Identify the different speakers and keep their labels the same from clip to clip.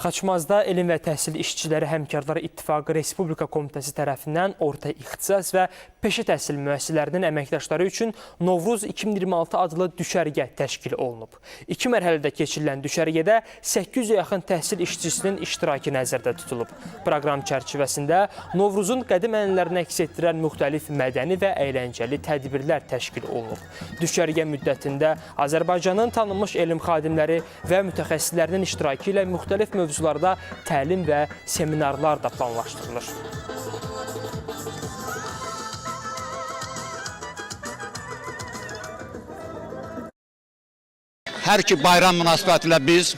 Speaker 1: Xaçmazda Elm və Təhsil İşçiləri Həmkarları İttifaqı Respublika Komitəsi tərəfindən orta ixtisas və peşə təhsil müəssisələrinin əməkdaşları üçün Novruz 2026 adlı düşərgə təşkil olunub. 2 mərhələdə keçirilən düşərgədə 800-ə yaxın təhsil işçisinin iştirakı nəzərdə tutulub. Proqram çərçivəsində Novruzun qədim ənənələrini əks etdirən müxtəlif mədəni və əyləncəli tədbirlər təşkil olunub. Düşərgə müddətində Azərbaycanın tanınmış elm xadimləri və mütəxəssislərinin iştirakı ilə müxtəlif mövzularda təlim və seminarlar da planlaşdırılır.
Speaker 2: Hər iki bayram münasibətilə biz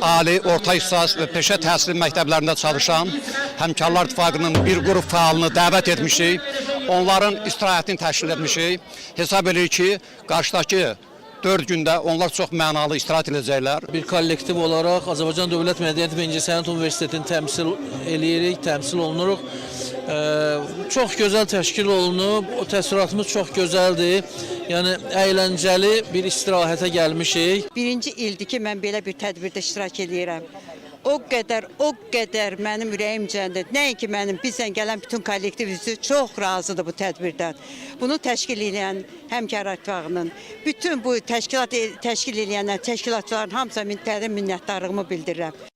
Speaker 2: ali, orta ixtisas və peşə təhsil məktəblərində çalışan Həmkarlar İttifaqının bir qrup fəalını dəvət etmişik. Onların istirahətini təşkil etmişik. Hesab edirik ki, qarşıdakı 4 gündə onlar çox mənalı istirahət edəcəklər.
Speaker 3: Bir kollektiv olaraq Azərbaycan Dövlət Mədəniyyət və İncəsənət Universitetini təmsil edirik, təmsil olunuruq. Çox gözəl təşkil olunub, o təəssüratımız çox gözəldir. Yəni, əyləncəli bir istirahətə gəlmişik.
Speaker 4: Birinci ildir ki, mən belə bir tədbirdə iştirak edirəm. O qədər mənim ürəyim cəndir. Nəinki mənim, bizdən gələn bütün kollektiv üzrə çox razıdır bu tədbirdən. Bunu təşkil edən Həmkarlar İttifaqının, bütün bu təşkil edənlər, təşkilatçıların hamısına minnətdarlığımı bildirirəm.